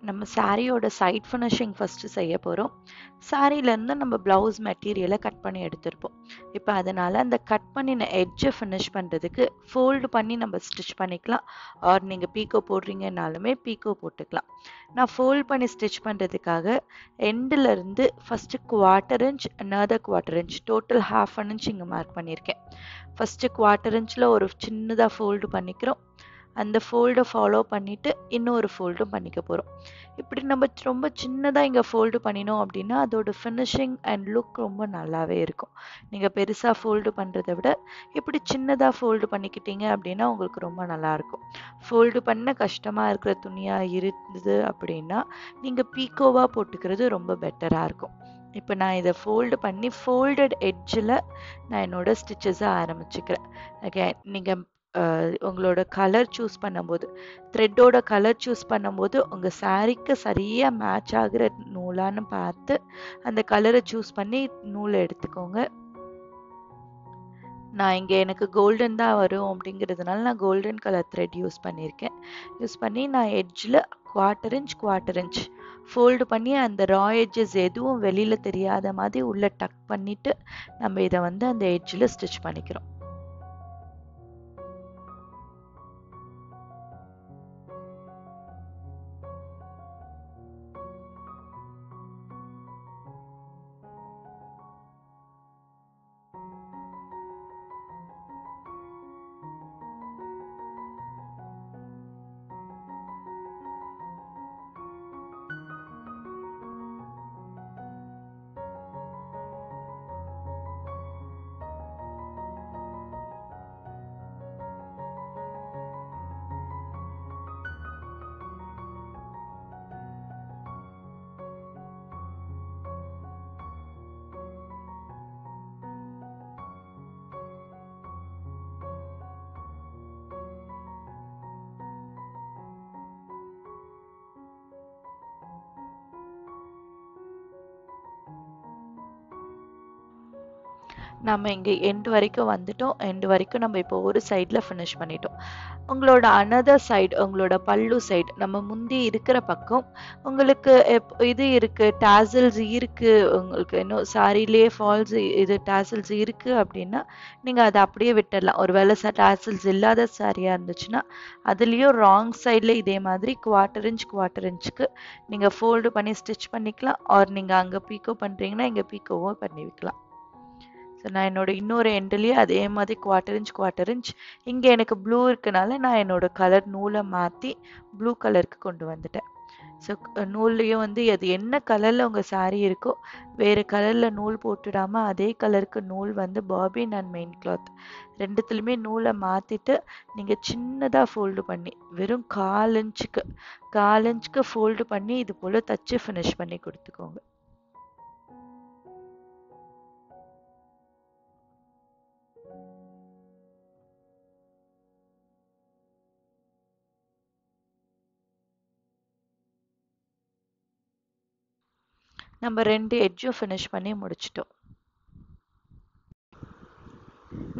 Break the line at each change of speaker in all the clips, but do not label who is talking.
நம்ம சாரியோட side finishing first செய்ய போகிறோம். சாரியிலேருந்து நம்ம ப்ளவுஸ் மெட்டீரியலை கட் பண்ணி எடுத்திருப்போம். இப்போ அதனால் அந்த கட் பண்ணின எட்ஜை ஃபினிஷ் பண்ணுறதுக்கு ஃபோல்டு பண்ணி நம்ம ஸ்டிச் பண்ணிக்கலாம். ஆர் நீங்கள் பீக்கோ போடுறீங்கனாலுமே பீக்கோ போட்டுக்கலாம். நான் ஃபோல்ட் பண்ணி ஸ்டிச் பண்ணுறதுக்காக எண்டிலேருந்து first 1/4 inch another 1/4 inch total 1/2 inch இங்கே மார்க் பண்ணியிருக்கேன். ஃபஸ்ட்டு 1/4 இன்ச்சில் ஒரு சின்னதாக ஃபோல்டு பண்ணிக்கிறோம். அந்த ஃபோல்டை ஃபாலோ பண்ணிவிட்டு இன்னொரு ஃபோல்டும் பண்ணிக்க போகிறோம். இப்படி நம்ம ரொம்ப சின்னதாக இங்கே ஃபோல்டு பண்ணினோம் அப்படின்னா அதோட ஃபினிஷிங் அண்ட் லுக் ரொம்ப நல்லாவே இருக்கும். நீங்கள் பெருசாக ஃபோல்டு பண்ணுறதை விட இப்படி சின்னதாக ஃபோல்டு பண்ணிக்கிட்டீங்க அப்படின்னா உங்களுக்கு ரொம்ப நல்லாயிருக்கும். ஃபோல்டு பண்ண கஷ்டமாக இருக்கிற துணியாக இருந்தது அப்படின்னா நீங்கள் பீக்கோவாக போட்டுக்கிறது ரொம்ப பெட்டராக இருக்கும். இப்போ நான் இதை ஃபோல்டு பண்ணி ஃபோல்டட் எட்ஜில் நான் என்னோடய ஸ்டிச்சஸை ஆரம்பிச்சுக்கிறேன். ஓகே, நீங்கள் உங்களோட கலர் சூஸ் பண்ணும்போது த்ரெட்டோட கலர் சூஸ் பண்ணும்போது உங்கள் சாரீக்கு சரியாக மேட்ச் ஆகிற நூலான்னு பார்த்து அந்த கலரை சூஸ் பண்ணி நூலை எடுத்துக்கோங்க. நான் இங்கே எனக்கு கோல்டன் தான் வரும் அப்படிங்கிறதுனால நான் கோல்டன் கலர் த்ரெட் யூஸ் பண்ணியிருக்கேன். யூஸ் பண்ணி நான் எட்ஜில் 1/4 இன்ச் ஃபோல்டு பண்ணி அந்த ரா எட்ஜஸ் எதுவும் வெளியில் தெரியாத மாதிரி உள்ளே டக் பண்ணிவிட்டு நம்ம இதை அந்த எட்ஜில் ஸ்டிச் பண்ணிக்கிறோம். நம்ம இங்கே எண்டு வரைக்கும் வந்துட்டோம். எண்டு வரைக்கும் நம்ம இப்போ ஒரு சைடில் ஃபினிஷ் பண்ணிட்டோம். உங்களோட அனதர் சைடு, உங்களோட பல்லு சைடு, நம்ம முந்தி இருக்கிற பக்கம் உங்களுக்கு இது இருக்குது, டாசல்ஸ் இருக்குது, உங்களுக்கு இன்னும் சாரிலேயே ஃபால்ஸ் இது டாசல்ஸ் இருக்குது அப்படின்னா நீங்கள் அதை அப்படியே விட்டுடலாம். ஒரு வேளை டாசல்ஸ் இல்லாத சாரியாக இருந்துச்சுன்னா அதுலேயும் ராங் சைடில் இதே மாதிரி 1/4 இன்ச்சுக்கு நீங்கள் ஃபோல்டு பண்ணி ஸ்டிச் பண்ணிக்கலாம். ஆர் நீங்கள் அங்கே பீக்கோ பண்ணுறீங்கன்னா இங்கே பீக்கோவும் பண்ணி வைக்கலாம். ஸோ நான் என்னோட இன்னொரு எண்ட்லேயே அதே மாதிரி 1/4 இன்ச் இங்கே எனக்கு ப்ளூ இருக்கனால நான் என்னோட கலர் நூலை மாற்றி ப்ளூ கலருக்கு கொண்டு வந்துட்டேன். ஸோ நூல்லையும் அது என்ன கலரில் உங்கள் சாரீ இருக்கோ வேறு கலரில் நூல் போட்டுடாமல் அதே கலருக்கு நூல் பாபின் அண்ட் மெயின் கிளாத் ரெண்டுத்துலையுமே நூலை மாற்றிட்டு நீங்கள் சின்னதாக ஃபோல்டு பண்ணி வெறும் 1/4 இன்ச்சுக்கு ஃபோல்டு பண்ணி இது போல் தச்சு ஃபினிஷ் பண்ணி கொடுத்துக்கோங்க. நம்ம 2 எட்ஜும் ஃபினிஷ் பண்ணி முடிச்சிட்டோம்.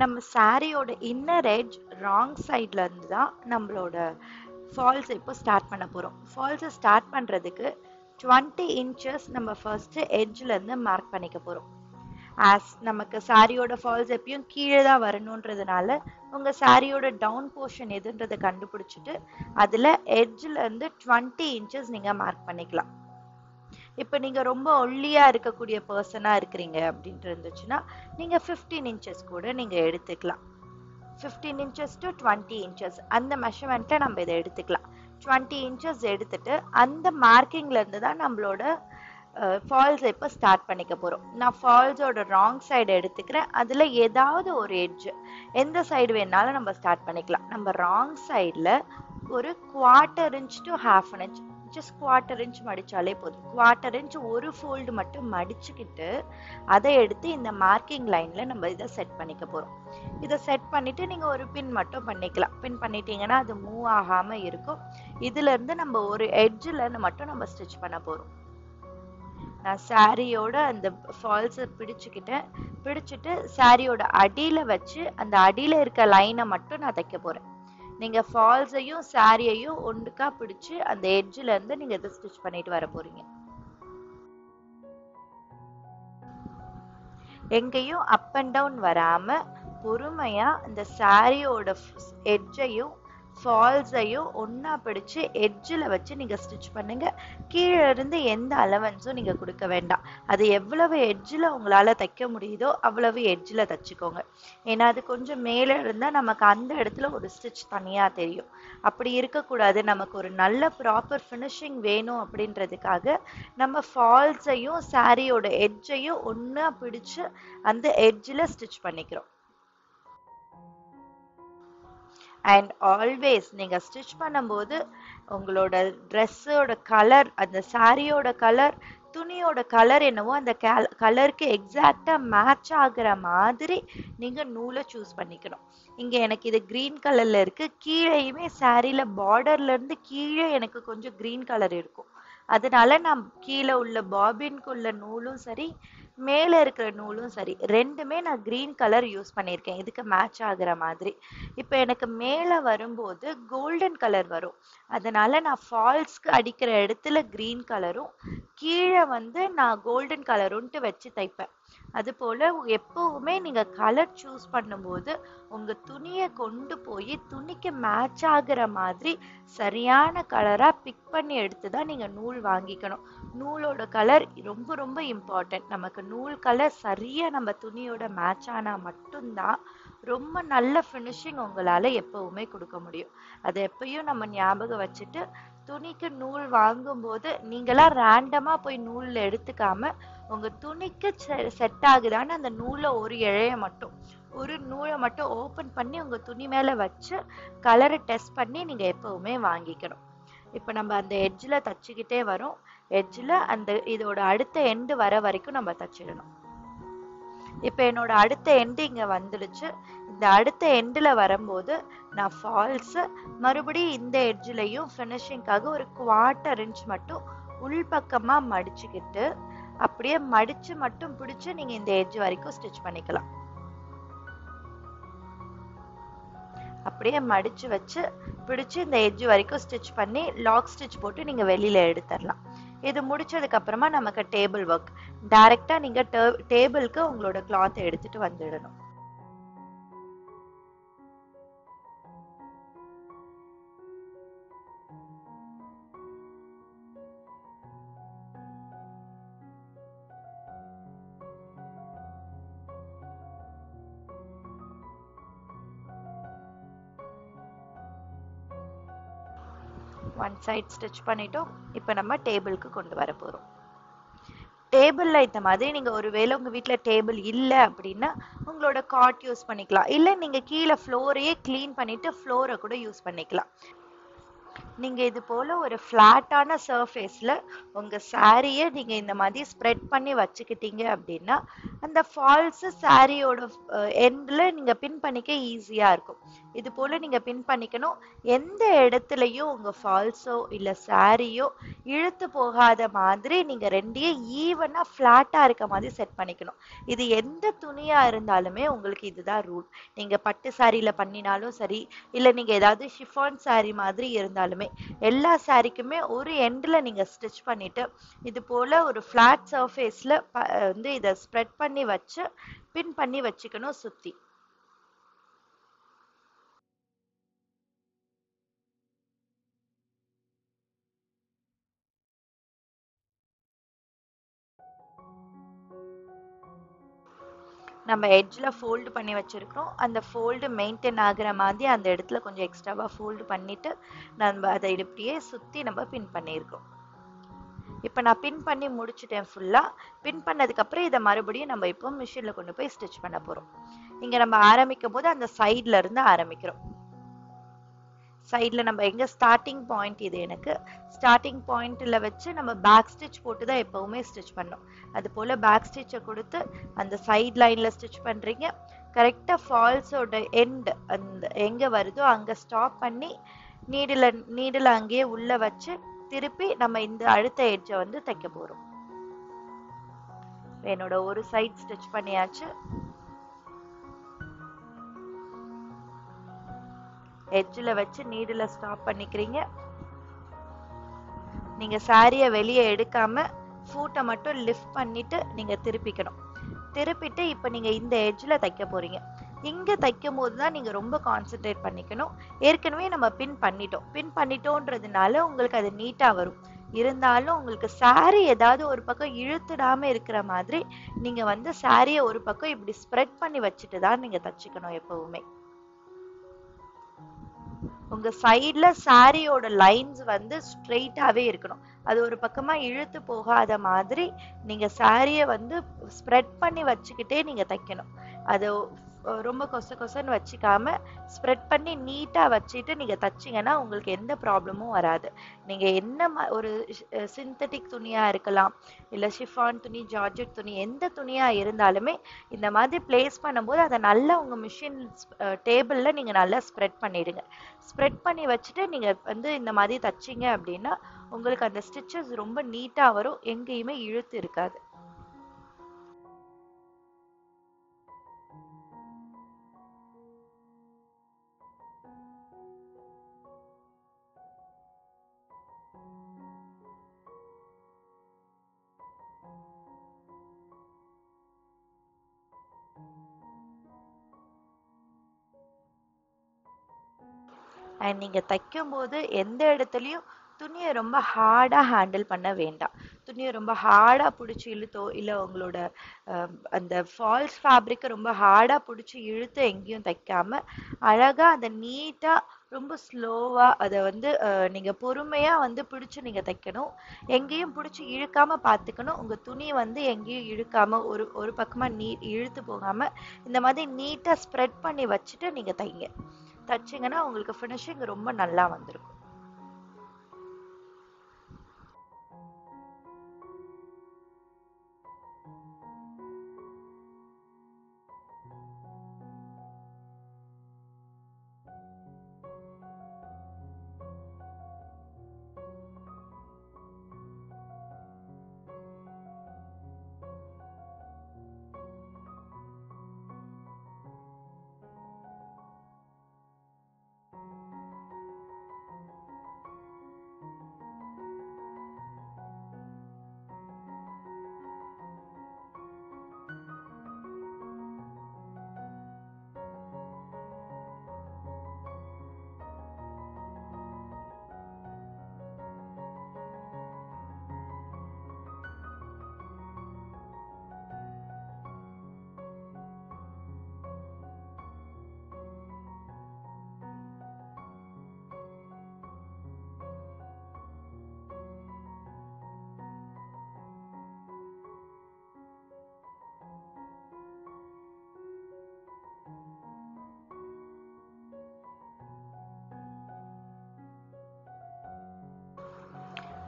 நம்ம சாரியோட இன்னர் எட்ஜ் ராங் சைடில் இருந்து தான் நம்மளோட ஃபால்ஸ் இப்போ ஸ்டார்ட் பண்ண போகிறோம். ஃபால்ஸை ஸ்டார்ட் பண்ணுறதுக்கு 20 இன்ச்சஸ் நம்ம ஃபர்ஸ்ட்டு எட்ஜ்லேருந்து மார்க் பண்ணிக்க போகிறோம். ஆஸ் நமக்கு சாரியோட ஃபால்ஸ் எப்பயும் கீழே தான் வரணுன்றதுனால உங்கள் சாரியோட டவுன் போர்ஷன் எதுன்றதை கண்டுபிடிச்சிட்டு அதில் எட்ஜ்லேருந்து 20 இன்ச்சஸ் நீங்கள் மார்க் பண்ணிக்கலாம். இப்போ நீங்கள் ரொம்ப ஒல்லியாக இருக்கக்கூடிய பர்சனாக இருக்கிறீங்க அப்படின்ட்டு இருந்துச்சுன்னா நீங்கள் 15 இன்ச்சஸ் கூட நீங்கள் எடுத்துக்கலாம். 15 இன்ச்சஸ் டு 20 இன்ச்சஸ் அந்த மெஷர்மெண்ட்டை நம்ம இதை எடுத்துக்கலாம். 20 இன்ச்சஸ் எடுத்துட்டு அந்த மார்க்கிங்லேருந்து தான் நம்மளோட ஃபால்ஸ் இப்போ ஸ்டார்ட் பண்ணிக்க போகிறோம். நான் ஃபால்ஸோட ராங் சைடு எடுத்துக்கிறேன். அதில் ஏதாவது ஒரு எட்ஜ் எந்த சைடு வேணாலும் நம்ம ஸ்டார்ட் பண்ணிக்கலாம். நம்ம ராங் சைடில் ஒரு 1/4 inch to 1/2 inch just 1/4 inch மடிச்சாலே போதும். 1/4 இன்ச் ஒரு ஃபோல்டு மட்டும் மடிச்சுக்கிட்டு அதை எடுத்து இந்த மார்க்கிங் லைனில் நம்ம இதை செட் பண்ணிக்க போகிறோம். இதை செட் பண்ணிவிட்டு நீங்கள் ஒரு பின் மட்டும் பண்ணிக்கலாம். பின் பண்ணிட்டீங்கன்னா அது மூவ் ஆகாமல் இருக்கும். இதுலேருந்து நம்ம ஒரு எட்ஜில் மட்டும் நம்ம ஸ்டிச் பண்ண போகிறோம். நான் சாரியோட அந்த ஃபால்ஸை பிடிச்சிட்டு சாரியோட அடியில் வச்சு அந்த அடியில் இருக்க லைனை மட்டும் நான் தைக்க போகிறேன். நீங்க ஃபால்ஸையும் சாரியையும் ஒன்றுக்கா பிடிச்சு அந்த எட்ஜ்ல இருந்து நீங்க இதை ஸ்டிச் பண்ணிட்டு வர போறீங்க. எங்கேயும் அப் அண்ட் டவுன் வராம பொறுமையா இந்த சாரியோட எட்ஜையும் ஃபால்ஸையும் ஒன்னா பிடிச்சு எட்ஜில் வச்சு நீங்க ஸ்டிச் பண்ணுங்க. கீழே இருந்து எந்த அலவன்ஸும் நீங்க கொடுக்க வேண்டாம். அது எவ்வளவு எட்ஜில் உங்களால தைக்க முடியுதோ அவ்வளவு எட்ஜில் தைச்சுக்கோங்க. ஏன்னா அது கொஞ்சம் மேலே இருந்தா நமக்கு அந்த இடத்துல ஒரு ஸ்டிச் தனியா தெரியும். அப்படி இருக்கக்கூடாது. நமக்கு ஒரு நல்ல ப்ராப்பர் ஃபினிஷிங் வேணும் அப்படின்றதுக்காக நம்ம ஃபால்ஸையும் சாரியோட எட்ஜையும் ஒன்னா பிடிச்சு அந்த எட்ஜில் ஸ்டிச் பண்ணிக்கிறோம். அண்ட் ஆல்வேஸ் நீங்க ஸ்டிச் பண்ணும்போது உங்களோட ட்ரெஸ்ஸோட கலர், அந்த சாரியோட கலர், துணியோட கலர் என்னவோ அந்த கலருக்கு எக்ஸாக்டா மேட்ச் ஆகுற மாதிரி நீங்க நூலை சூஸ் பண்ணிக்கணும். இங்க எனக்கு இது கிரீன் கலர்ல இருக்கு, கீழேயுமே சாரியில பார்டர்ல இருந்து கீழே எனக்கு கொஞ்சம் கிரீன் கலர் இருக்கும். அதனால நான் கீழே உள்ள பாபின்குள்ள நூலும் சரி, மேல இருக்கிற நூலும் சரி, ரெண்டுமே நான் கிரீன் கலர் யூஸ் பண்ணியிருக்கேன் இதுக்கு மேட்ச் ஆகுற மாதிரி. இப்போ எனக்கு மேல வரும்போது கோல்டன் கலர் வரும். அதனால நான் ஃபால்ஸ்க்கு அடிக்கிற இடத்துல கிரீன் கலரும், கீழே நான் கோல்டன் கலருன்ட்டு வச்சு தைப்பேன். அது போல எப்பவுமே நீங்க கலர் சூஸ் பண்ணும்போது உங்க துணியை கொண்டு போய் துணிக்கு மேட்ச் ஆகுற மாதிரி சரியான கலரா பிக் பண்ணி எடுத்துதான் நீங்க நூல் வாங்கிக்கணும். நூலோட கலர் ரொம்ப ரொம்ப இம்பார்ட்டன்ட். நமக்கு நூல் கலர் சரியா நம்ம துணியோட மேட்ச் ஆனா மட்டும்தான் ரொம்ப நல்ல ஃபினிஷிங் உங்களால எப்பவுமே கொடுக்க முடியும். அதை எப்பயும் நம்ம ஞாபகம் வச்சுட்டு துணிக்கு நூல் வாங்கும்போது நீங்களா ரேண்டமா போய் நூல்ல எடுத்துக்காம உங்க துணிக்கு செட் ஆகுதான்னு அந்த நூலை ஒரு நூலை மட்டும் ஓபன் பண்ணி உங்க துணி மேல வச்சு கலரை டெஸ்ட் பண்ணி நீங்க எப்பவுமே வாங்கிக்கணும். இப்ப நம்ம அந்த எட்ஜில் தச்சுக்கிட்டே வரோம். எட்ஜில் அந்த இதோட அடுத்த எண்டு வர வரைக்கும் நம்ம தச்சிடணும். இப்ப என்னோட அடுத்த எண்டு இங்க வந்துடுச்சு. இந்த அடுத்த எண்டுல வரும்போது நான் ஃபால்ஸ் மறுபடியும் இந்த எட்ஜ்லயும் ஃபினிஷிங்காக ஒரு 1/4 இன்ச் மட்டும் உள்பக்கமா மடிச்சுக்கிட்டு அப்படியே மடிச்சு மட்டும் பிடிச்சு நீங்க இந்த எட்ஜ் வரைக்கும் ஸ்டிச் பண்ணிக்கலாம். அப்படியே மடிச்சு வச்சு பிடிச்சு இந்த எட்ஜ் வரைக்கும் ஸ்டிச் பண்ணி லாக் ஸ்டிச் போட்டு நீங்க வெளியில எடுத்துடலாம். இது முடிச்சதுக்கு அப்புறமா நமக்கு டேபிள் ஒர்க். டைரக்டா நீங்க டேபிளுக்கு உங்களோட கிளாத் எடுத்துட்டு வந்துடணும். ஒன் சைட் ஸ்டிச் பண்ணிட்டோம். இப்போ நம்ம டேபிளுக்கு கொண்டு வர போறோம். டேபிள்ல இந்த மாதிரி நீங்க ஒருவேளை உங்க வீட்ல டேபிள் இல்லை அப்படின்னா உங்களோட காட் யூஸ் பண்ணிக்கலாம். இல்லை நீங்க கீழே ஃப்ளோரையே கிளீன் பண்ணிட்டு ஃப்ளோரை கூட யூஸ் பண்ணிக்கலாம். நீங்க இது போல ஒரு ஃபிளாட்டான சர்ஃபேஸ்ல உங்க சாரியை நீங்க இந்த மாதிரி ஸ்ப்ரெட் பண்ணி வச்சுக்கிட்டீங்க அப்படின்னா அந்த ஃபால்ஸ் சாரியோட எண்ட்ல நீங்க பின் பண்ணிக்க ஈஸியா இருக்கும். இது போல நீங்க பின் பண்ணிக்கணும். எந்த இடத்துலயும் உங்க ஃபால்ஸோ இல்ல சாரியோ இழுத்து போகாத மாதிரி நீங்க ரெண்டையும் ஈவனா ஃபிளாட்டா இருக்க மாதிரி செட் பண்ணிக்கணும். இது எந்த துணியா இருந்தாலுமே உங்களுக்கு இதுதான் ரூல். நீங்க பட்டு சாரியில பண்ணினாலும் சரி, இல்ல நீங்க ஏதாவது ஷிஃபான் சாரி மாதிரி இருந்தாலுமே எல்லா சாரிக்குமே ஒரு எண்ட்ல நீங்க ஸ்டிச் பண்ணிட்டு இது போல ஒரு ஃபிளாட் சர்ஃபேஸ்ல இதை ஸ்ப்ரெட் பண்ணி வச்சு பின் பண்ணி வச்சுக்கணும் சுத்தி. நம்ம எட்ஜ்ல ஃபோல்டு பண்ணி வச்சிருக்கோம். அந்த ஃபோல்டு மெயின்டைன் ஆகுற மாதிரி அந்த இடத்துல கொஞ்சம் எக்ஸ்ட்ராவா ஃபோல்டு பண்ணிட்டு நம்ம அதை இப்படியே சுத்தி நம்ம பின் பண்ணியிருக்கோம். இப்போ நான் பின் பண்ணி முடிச்சுட்டேன் ஃபுல்லா. பின் பண்ணதுக்கு அப்புறம் இதை மறுபடியும் நம்ம இப்போ மிஷின்ல கொண்டு போய் ஸ்டிச் பண்ண போறோம். இங்க நம்ம ஆரம்பிக்கும் போது அந்த சைட்ல இருந்து ஆரம்பிக்கிறோம். சைட்ல நம்ம எங்க ஸ்டார்டிங் பாயிண்ட், இது எனக்கு ஸ்டார்டிங் பாயிண்ட்ல வச்சு நம்ம பேக் ஸ்டிச் போட்டு தான் எப்பவுமே ஸ்டிச் பண்ணோம். அது போல பேக் ஸ்டிச்சை கொடுத்து அந்த சைட் லைன்ல ஸ்டிச் பண்றீங்க. கரெக்டா ஃபால்ஸோட எண்ட் அந்த எங்க வருதோ அங்க ஸ்டாப் பண்ணி நீடில் அங்கேயே உள்ள வச்சு திருப்பி நம்ம இந்த அடுத்த எட்ஜை தைக்க போறோம். என்னோட ஒரு சைட் ஸ்டிச் பண்ணியாச்சு. எட்ஜில் வச்சு நீடில் ஸ்டாப் பண்ணிக்கிறீங்க. நீங்க சாரியை வெளியே எடுக்காம ஃபூட்டை மட்டும் லிஃப்ட் பண்ணிட்டு நீங்க திருப்பிக்கணும். திருப்பிட்டு இப்போ நீங்க இந்த எட்ஜில் தைக்க போறீங்க. இங்க தைக்கும் போது தான் நீங்க ரொம்ப கான்சென்ட்ரேட் பண்ணிக்கணும். ஏற்கனவே நம்ம பின் பண்ணிட்டோன்றதுனால உங்களுக்கு அது நீட்டா வரும். இருந்தாலும் உங்களுக்கு சாரி ஏதாவது ஒரு பக்கம் இழுத்துடாம இருக்கிற மாதிரி நீங்க வந்து சாரியை ஒரு பக்கம் இப்படி ஸ்ப்ரெட் பண்ணி வச்சுட்டு தான் நீங்க தச்சுக்கணும் எப்பவுமே. உங்க சைட்ல சாரியோட லைன்ஸ் வந்து ஸ்ட்ரெயிட்டாவே இருக்கணும். அது ஒரு பக்கமா இழுத்து போகாத மாதிரி நீங்க சாரியை வந்து ஸ்ப்ரெட் பண்ணி வச்சுக்கிட்டே நீங்க தைக்கணும். அது ரொம்ப கொசன்னு வச்சுக்காம ஸ்ப்ரெட் பண்ணி நீட்டா வச்சுட்டு நீங்க தச்சிங்கன்னா உங்களுக்கு எந்த ப்ராப்ளமும் வராது. நீங்க என்ன ஒரு சிந்தட்டிக் துணியா இருக்கலாம், இல்ல ஷிஃபான் துணி, ஜார்ஜெட் துணி, எந்த துணியா இருந்தாலுமே இந்த மாதிரி பிளேஸ் பண்ணும்போது அதை நல்லா உங்க மிஷின் டேபிள்ல நீங்க நல்லா ஸ்ப்ரெட் பண்ணிடுங்க. ஸ்ப்ரெட் பண்ணி வச்சுட்டு நீங்க வந்து இந்த மாதிரி தச்சிங்க அப்படின்னா உங்களுக்கு அந்த ஸ்டிச்சஸ் ரொம்ப நீட்டா வரும், எங்கேயுமே இழுத்து இருக்காது. அண்ட் நீங்க தைக்கும் போது எந்த இடத்துலயும் துணியை ரொம்ப ஹார்டா ஹேண்டில் பண்ண வேண்டாம். துணியை ரொம்ப ஹார்டா பிடிச்சி இழுத்தோ இல்ல உங்களோட அந்த ஃபால்ஸ் ஃபேப்ரிக்கை ரொம்ப ஹார்டா பிடிச்சி இழுத்து எங்கேயும் தைக்காம அழகா அதை நீட்டா ரொம்ப ஸ்லோவா அதை வந்து நீங்க பொறுமையா வந்து பிடிச்சு நீங்க தைக்கணும். எங்கேயும் பிடிச்சி இழுக்காம பார்த்துக்கணும். உங்க துணி வந்து எங்கேயும் இழுக்காம ஒரு ஒரு பக்கமா இழுத்து போகாம இந்த மாதிரி நீட்டா ஸ்ப்ரெட் பண்ணி வச்சுட்டு நீங்க தைங்க. தச்சிங்கன்னா உங்களுக்கு ஃபினிஷிங் ரொம்ப நல்லா வந்திருக்கும்.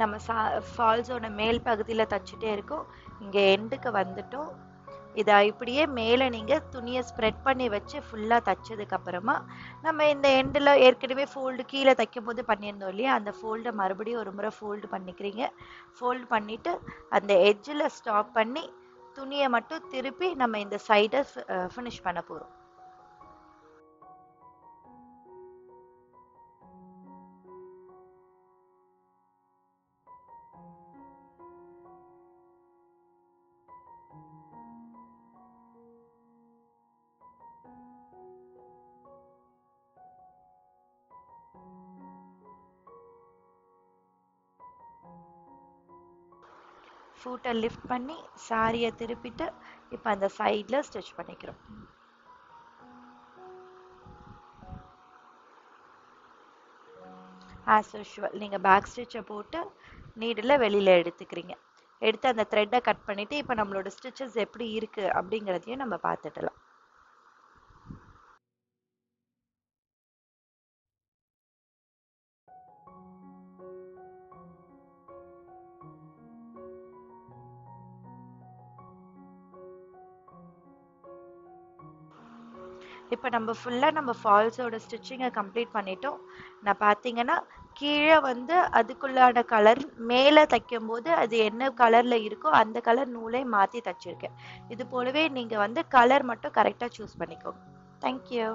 நம்ம ஃபால்ஸோட மேல் பகுதியில் தச்சுட்டே இருக்கோம். இங்கே எண்டுக்கு வந்துட்டோம். இதை இப்படியே மேலே நீங்கள் துணியை ஸ்ப்ரெட் பண்ணி வச்சு ஃபுல்லாக தைச்சதுக்கு அப்புறமா நம்ம இந்த எண்டில் ஏற்கனவே ஃபோல்டு கீழே தைக்கும் போது பண்ணியிருந்தோம் இல்லையா, அந்த ஃபோல்டை மறுபடியும் ஒரு முறை ஃபோல்டு பண்ணிக்கிறீங்க. ஃபோல்டு பண்ணிவிட்டு அந்த எட்ஜில் ஸ்டாப் பண்ணி துணியை மட்டும் திருப்பி நம்ம இந்த சைடை ஃபினிஷ் பண்ண போகிறோம். ஃபூட்டை லிஃப்ட் பண்ணி சாரியை திருப்பிட்டு இப்போ அந்த சைடில் ஸ்டிச் பண்ணிக்கிறோம். ஆஸ் யூஷுவல் நீங்கள் பேக் ஸ்டிச்சை போட்டு நீடில் வெளியில் எடுத்துக்கிறீங்க. எடுத்து அந்த த்ரெட்டை கட் பண்ணிவிட்டு இப்போ நம்மளோட ஸ்டிச்சஸ் எப்படி இருக்குது அப்படிங்கிறதையும் நம்ம பார்த்துடலாம். இப்போ நம்ம ஃபுல்லாக நம்ம ஃபால்ஸோட ஸ்டிச்சிங்கை கம்ப்ளீட் பண்ணிட்டோம். நான் பார்த்தீங்கன்னா கீழே வந்து அதுக்குள்ளான கலர் மேலே தைக்கும் போது அது என்ன கலரில் இருக்கோ அந்த கலர் நூலை மாற்றி தைச்சிருக்கேன். இது போலவே நீங்கள் வந்து கலர் மட்டும் கரெக்டாக சூஸ் பண்ணிக்கோங்க. தேங்க்யூ.